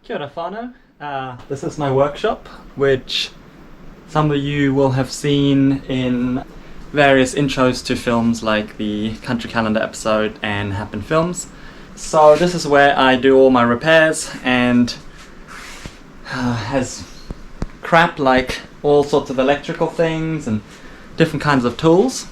Kia ora whānau. This is my workshop, which some of you will have seen in various intros to films like the Country Calendar episode and Happen Films. So this is where I do all my repairs and has crap like all sorts of electrical things and different kinds of tools.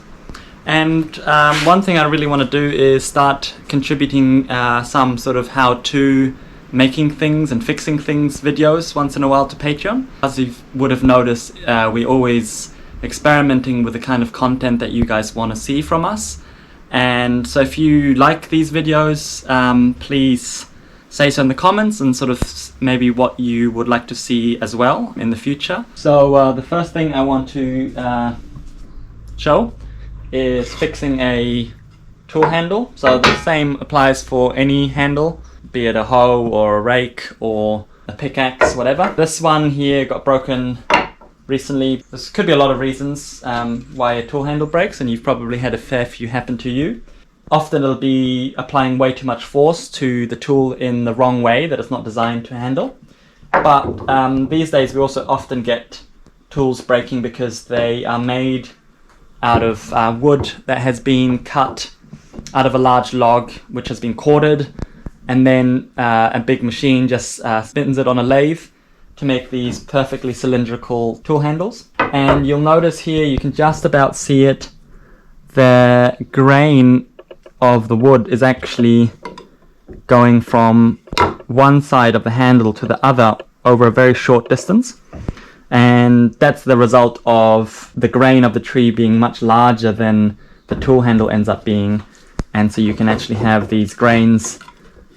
And one thing I really want to do is start contributing some sort of how-to making things and fixing things videos once in a while to Patreon. As you would have noticed, we're always experimenting with the kind of content that you guys want to see from us. And so if you like these videos, please say so in the comments and sort of maybe what you would like to see as well in the future. So the first thing I want to show is fixing a tool handle. So the same applies for any handle, be it a hoe or a rake or a pickaxe, whatever. This one here got broken recently. This could be a lot of reasons why a tool handle breaks, and you've probably had a fair few happen to you. Often it'll be applying way too much force to the tool in the wrong way that it's not designed to handle. But these days we also often get tools breaking because they are made out of wood that has been cut out of a large log which has been corded, and then a big machine just spins it on a lathe to make these perfectly cylindrical tool handles. And you'll notice here, you can just about see it, the grain of the wood is actually going from one side of the handle to the other over a very short distance. And that's the result of the grain of the tree being much larger than the tool handle ends up being. And so you can actually have these grains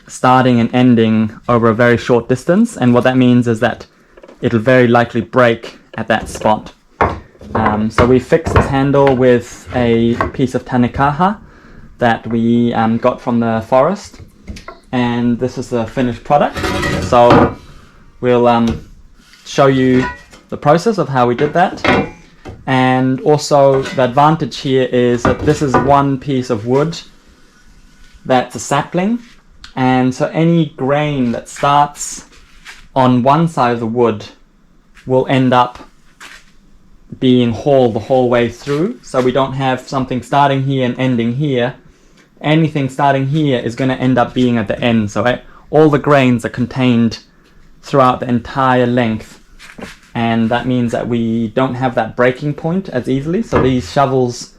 starting and ending over a very short distance. And what that means is that it'll very likely break at that spot. So we fixed this handle with a piece of tanekaha that we got from the forest. And this is the finished product. So we'll show you the process of how we did that. And also the advantage here is that this is one piece of wood that's a sapling, and so any grain that starts on one side of the wood will end up being hauled the whole way through. So we don't have something starting here and ending here. Anything starting here is going to end up being at the end. So all the grains are contained throughout the entire length. And that means that we don't have that breaking point as easily. So these shovels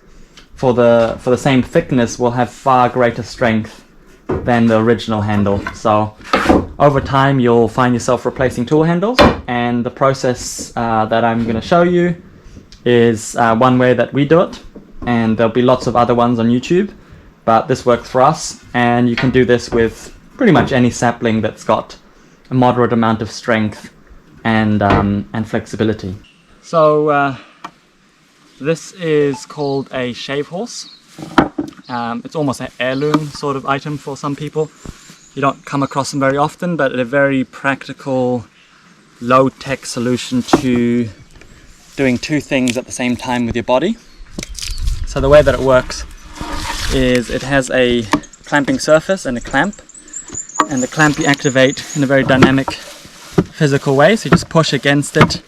for the same thickness will have far greater strength than the original handle. So over time you'll find yourself replacing tool handles, and the process that I'm going to show you is one way that we do it, and there'll be lots of other ones on YouTube, but this works for us. And you can do this with pretty much any sapling that's got a moderate amount of strength and flexibility. So this is called a shave horse. It's almost an heirloom sort of item for some people. You don't come across them very often, but a very practical, low-tech solution to doing two things at the same time with your body. So the way that it works is it has a clamping surface and a clamp, and the clamp you activate in a very dynamic physical way. So you just push against it,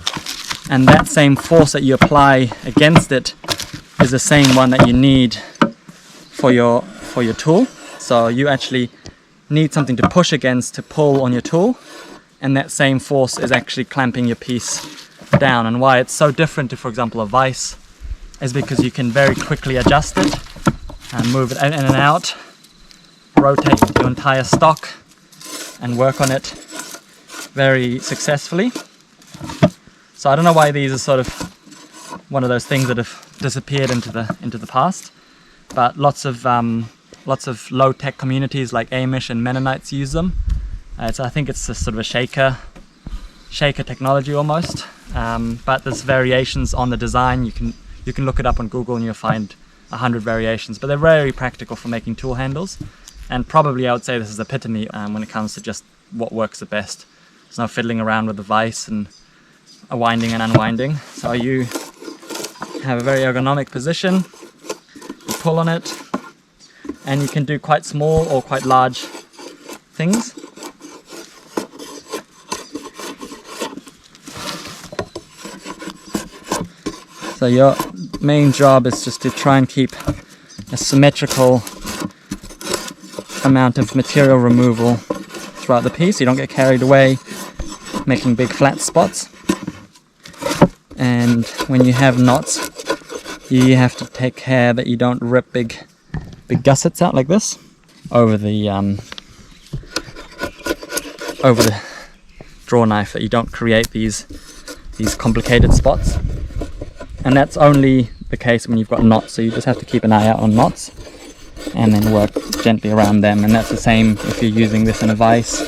and that same force that you apply against it is the same one that you need for your tool. So you actually need something to push against to pull on your tool, and that same force is actually clamping your piece down. And why it's so different to, for example, a vise is because you can very quickly adjust it and move it in and out, rotate your entire stock and work on it very successfully. So I don't know why these are sort of one of those things that have disappeared into the past, but lots of low-tech communities like Amish and Mennonites use them. So I think it's a sort of a shaker technology almost, but there's variations on the design. You can look it up on Google and you'll find 100 variations, but they're very practical for making tool handles. And probably I would say this is the epitome when it comes to just what works the best. There's no fiddling around with the vise and a winding and unwinding. So you have a very ergonomic position, you pull on it, and you can do quite small or quite large things. So your main job is just to try and keep a symmetrical amount of material removal throughout the piece. You don't get carried away making big flat spots. And when you have knots, you have to take care that you don't rip big gussets out like this over the draw knife, that you don't create these complicated spots. And that's only the case when you've got knots, so you just have to keep an eye out on knots and then work gently around them. And that's the same if you're using this in a vise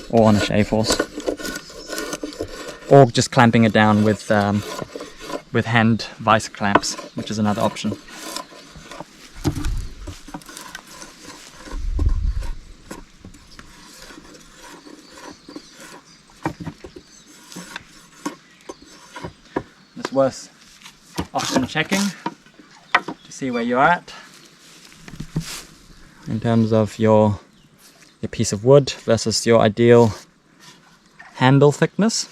or on a shave horse, or just clamping it down with hand vise clamps, which is another option. It's worth often checking to see where you're at in terms of your piece of wood versus your ideal handle thickness.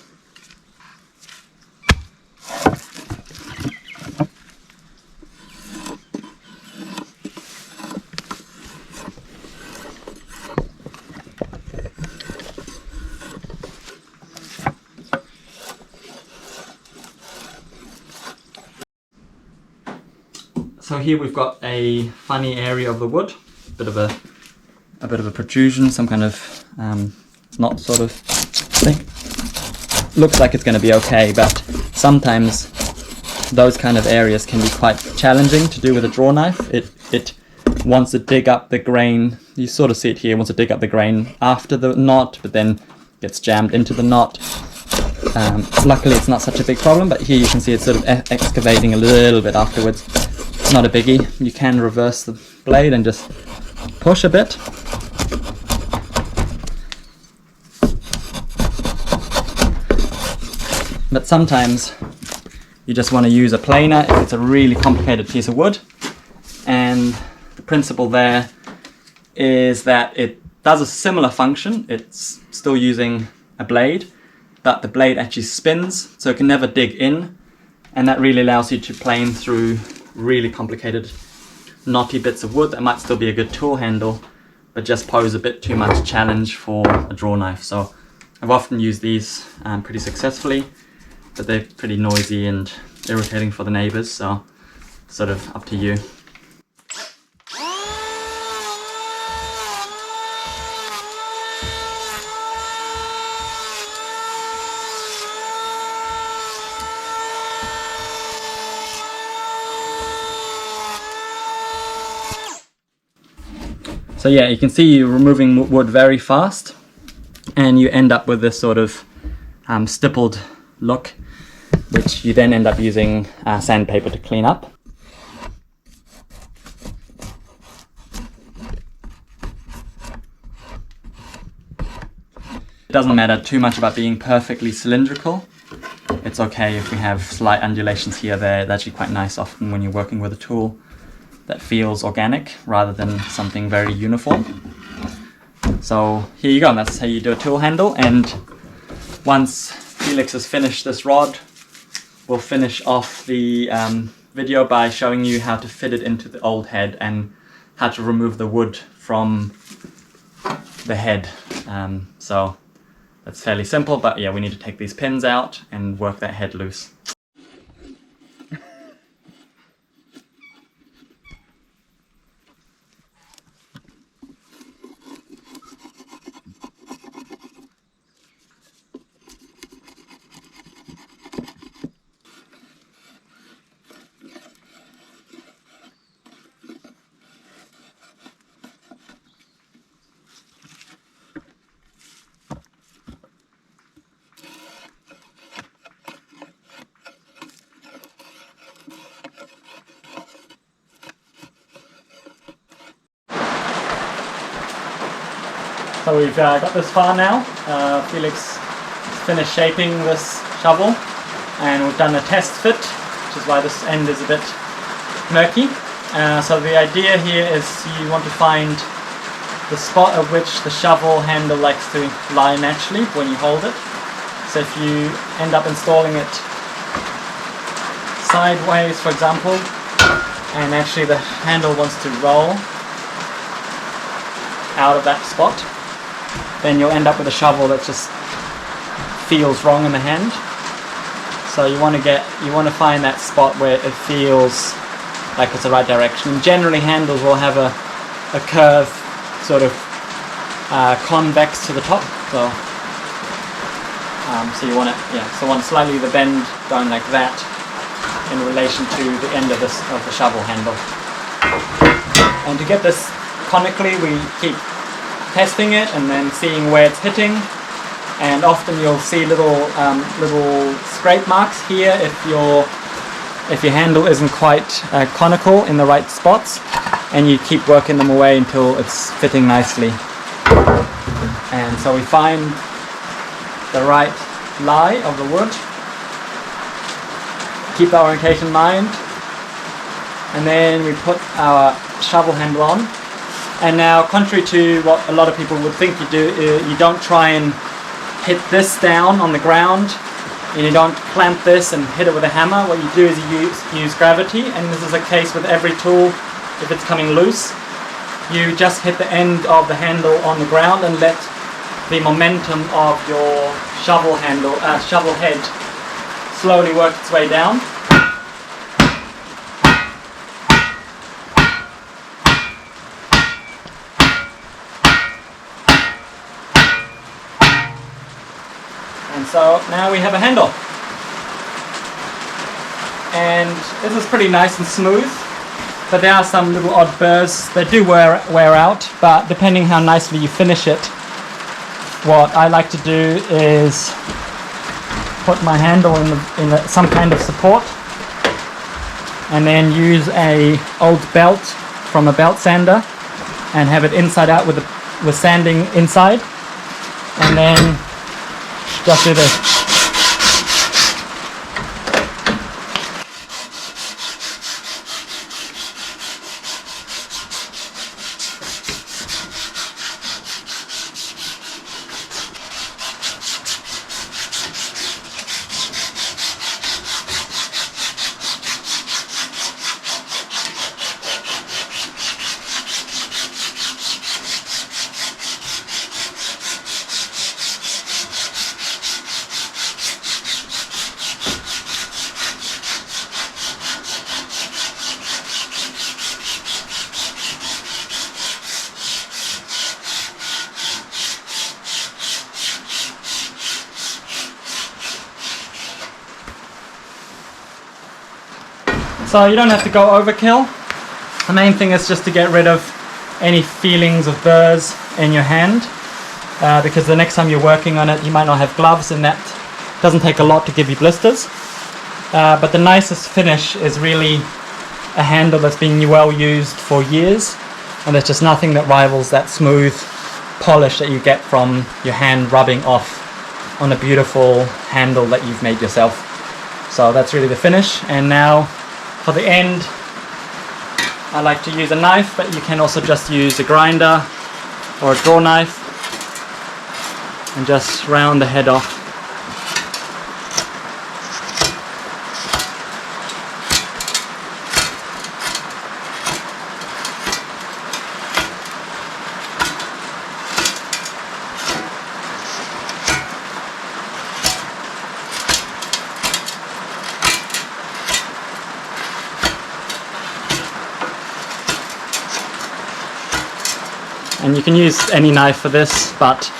So here we've got a funny area of the wood, a bit of a protrusion, some kind of knot sort of thing. Looks like it's going to be okay, but sometimes those kind of areas can be quite challenging to do with a draw knife. It wants to dig up the grain. You sort of see it here. It wants to dig up the grain after the knot, but then gets jammed into the knot. Luckily, it's not such a big problem, but here you can see it's sort of excavating a little bit afterwards. Not a biggie. You can reverse the blade and just push a bit. But sometimes you just want to use a planer if it's a really complicated piece of wood. And the principle there is that it does a similar function. It's still using a blade, but the blade actually spins, so it can never dig in. And that really allows you to plane through really complicated knotty bits of wood that might still be a good tool handle, but just pose a bit too much challenge for a draw knife. So I've often used these pretty successfully, but they're pretty noisy and irritating for the neighbors, so sort of up to you. So yeah, you can see you're removing wood very fast, and you end up with this sort of stippled look, which you then end up using sandpaper to clean up. It doesn't matter too much about being perfectly cylindrical. It's okay if we have slight undulations here, there. It's actually quite nice often when you're working with a tool that feels organic rather than something very uniform. So here you go, and that's how you do a tool handle. And once Felix has finished this rod, we'll finish off the video by showing you how to fit it into the old head and how to remove the wood from the head. So that's fairly simple, but yeah, we need to take these pins out and work that head loose. So we've got this far now. Felix finished shaping this shovel, and we've done a test fit, which is why this end is a bit murky. So the idea here is you want to find the spot at which the shovel handle likes to lie naturally when you hold it. So if you end up installing it sideways, for example, and actually the handle wants to roll out of that spot, then you'll end up with a shovel that just feels wrong in the hand. So you want to find that spot where it feels like it's the right direction. And generally handles will have a curve sort of convex to the top. So you want to slightly the bend going like that in relation to the end of the shovel handle. And to get this conically, we keep testing it and then seeing where it's hitting. And often you'll see little scrape marks here if your handle isn't quite conical in the right spots, and you keep working them away until it's fitting nicely. And so we find the right lie of the wood, keep the orientation in mind, and then we put our shovel handle on. And now, contrary to what a lot of people would think you do, you don't try and hit this down on the ground, and you don't clamp this and hit it with a hammer. What you do is you use gravity, and this is the case with every tool. If it's coming loose, you just hit the end of the handle on the ground and let the momentum of your shovel head slowly work its way down. And so now we have a handle. And this is pretty nice and smooth, but there are some little odd burrs that do wear out, but depending how nicely you finish it, what I like to do is put my handle in some kind of support, and then use a old belt from a belt sander and have it inside out with sanding inside, and then just do this. So you don't have to go overkill. The main thing is just to get rid of any feelings of burrs in your hand, because the next time you're working on it you might not have gloves, and that doesn't take a lot to give you blisters. But the nicest finish is really a handle that's been well used for years, and there's just nothing that rivals that smooth polish that you get from your hand rubbing off on a beautiful handle that you've made yourself. So that's really the finish. And now for the end, I like to use a knife, but you can also just use a grinder or a draw knife and just round the head off. And you can use any knife for this, but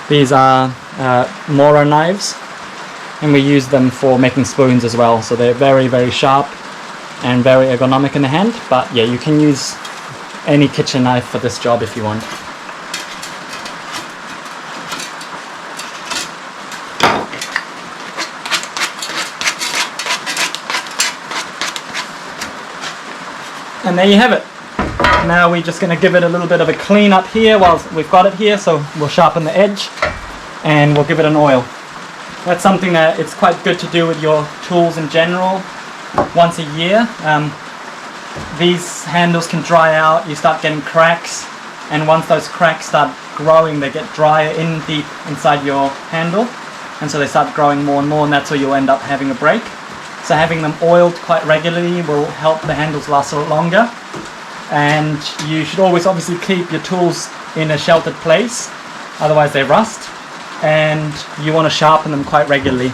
these are Mora knives, and we use them for making spoons as well, so they're very, very sharp and very ergonomic in the hand. But yeah, you can use any kitchen knife for this job if you want. And there you have it. Now we're just going to give it a little bit of a clean up here while we've got it here, so we'll sharpen the edge and we'll give it an oil. That's something that it's quite good to do with your tools in general once a year. These handles can dry out, you start getting cracks, and once those cracks start growing they get drier deep inside your handle, and so they start growing more and more, and that's where you'll end up having a break. So having them oiled quite regularly will help the handles last a lot longer. And you should always obviously keep your tools in a sheltered place, otherwise they rust, and you want to sharpen them quite regularly.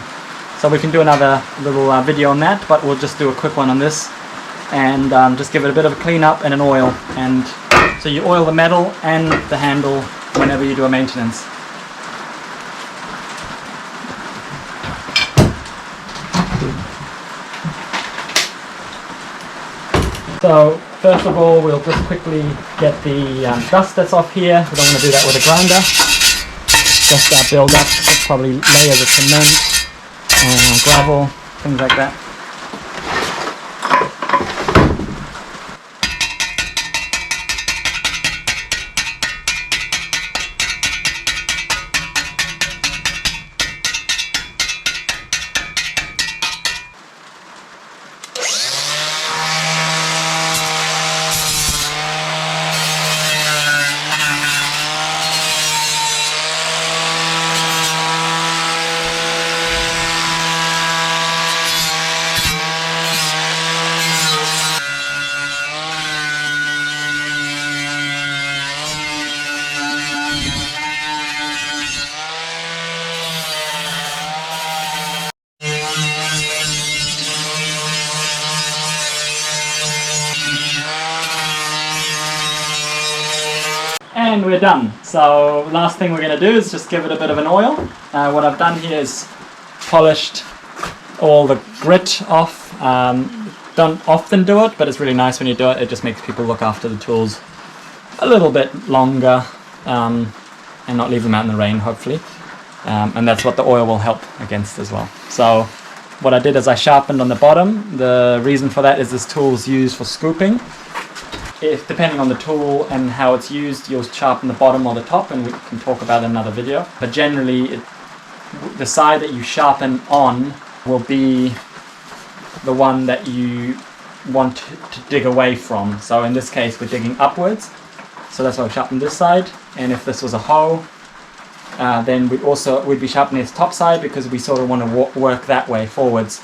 So we can do another little video on that, but we'll just do a quick one on this and just give it a bit of a clean up and an oil. And so you oil the metal and the handle whenever you do a maintenance. So first of all, we'll just quickly get the dust that's off here. We don't want to do that with a grinder. Just build up, probably layers of cement, gravel, things like that. And we're done. So last thing we're going to do is just give it a bit of an oil. What I've done here is polished all the grit off. Don't often do it, but it's really nice when you do it. It just makes people look after the tools a little bit longer and not leave them out in the rain, hopefully. And that's what the oil will help against as well. So what I did is I sharpened on the bottom. The reason for that is this tool is used for scooping. If, depending on the tool and how it's used, you'll sharpen the bottom or the top, and we can talk about it in another video. But generally, the side that you sharpen on will be the one that you want to dig away from. So in this case, we're digging upwards. So that's why we sharpened this side. And if this was a hoe, then we'd be sharpening its top side, because we sort of want to work that way forwards.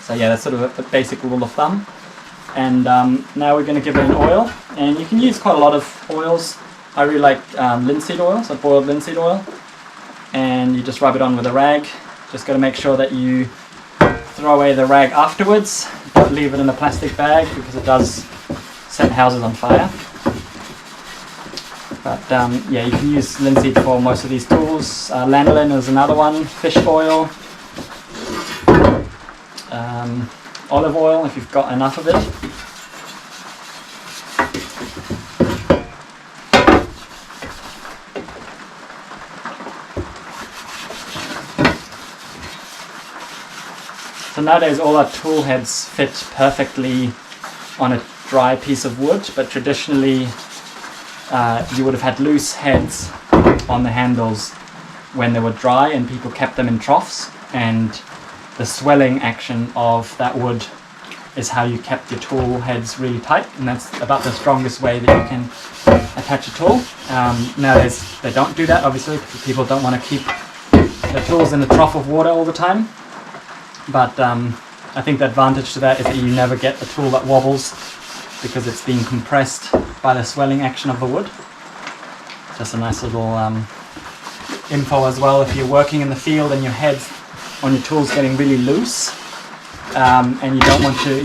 So yeah, that's sort of a basic rule of thumb. And now we're going to give it an oil, and you can use quite a lot of oils. I really like linseed oil, so boiled linseed oil, and you just rub it on with a rag. Just got to make sure that you throw away the rag afterwards. Don't leave it in a plastic bag, because it does set houses on fire. But yeah, you can use linseed for most of these tools. Lanolin is another one. Fish oil. Olive oil, if you've got enough of it. So nowadays all our tool heads fit perfectly on a dry piece of wood, but traditionally you would have had loose heads on the handles when they were dry, and people kept them in troughs, and the swelling action of that wood is how you kept your tool heads really tight, and that's about the strongest way that you can attach a tool. Nowadays they don't do that, obviously, because people don't want to keep their tools in a trough of water all the time. But I think the advantage to that is that you never get a tool that wobbles, because it's being compressed by the swelling action of the wood. Just a nice little info as well. If you're working in the field and your head's on your tool's getting really loose, and you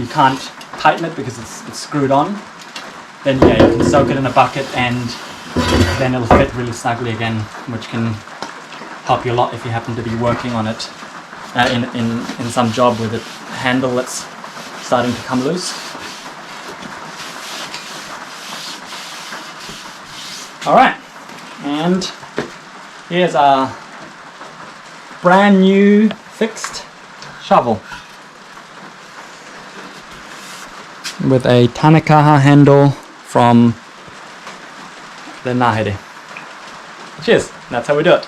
can't tighten it because it's screwed on, then yeah, you can soak it in a bucket and then it'll fit really snugly again, which can help you a lot if you happen to be working on it in some job with a handle that's starting to come loose. Alright, and here's our brand new fixed shovel with a Tanakaha handle from the Nahide. Cheers, that's how we do it.